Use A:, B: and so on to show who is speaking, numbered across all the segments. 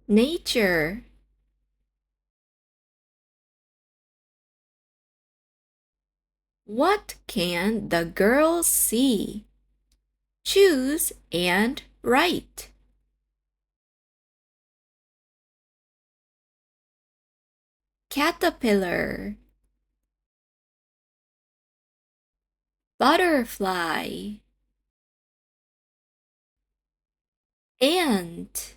A: nature. What can the girls see? Choose and write. Caterpillar, butterfly, ant,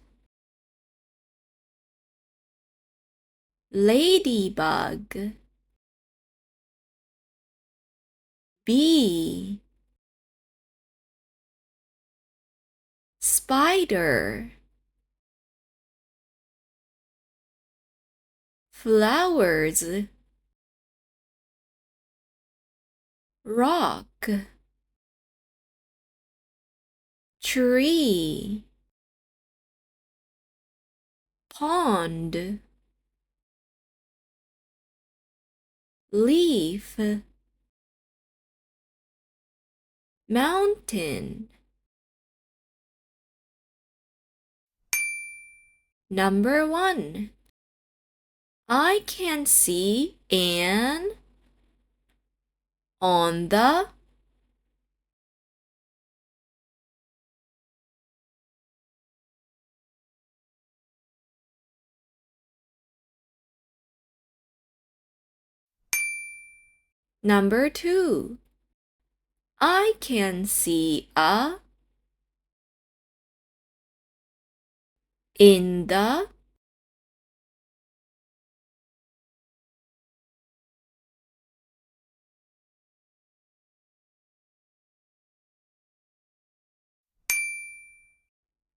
A: ladybug, bee, spider, flowers, rock, tree, pond, leaf, mountain. Number 1. I can see an on the Number 2. I can see a in the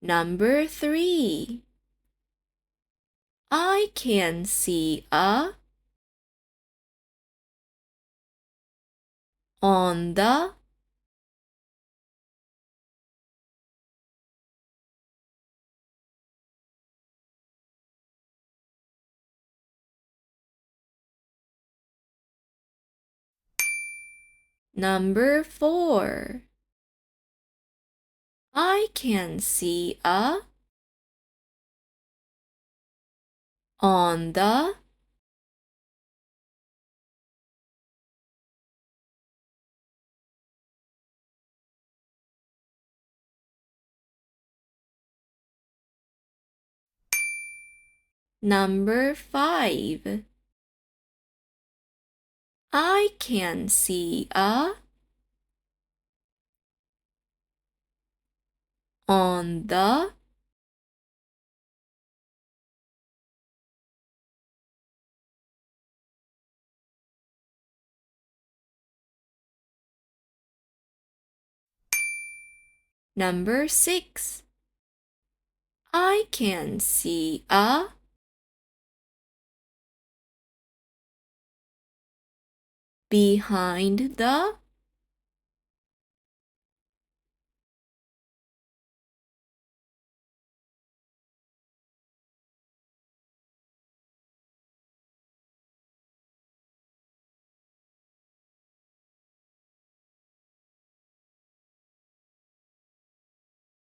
A: Number 3. I can see a on the Number 4. I can see a on the Number 5. I can see a on the Number 6. I can see a behind the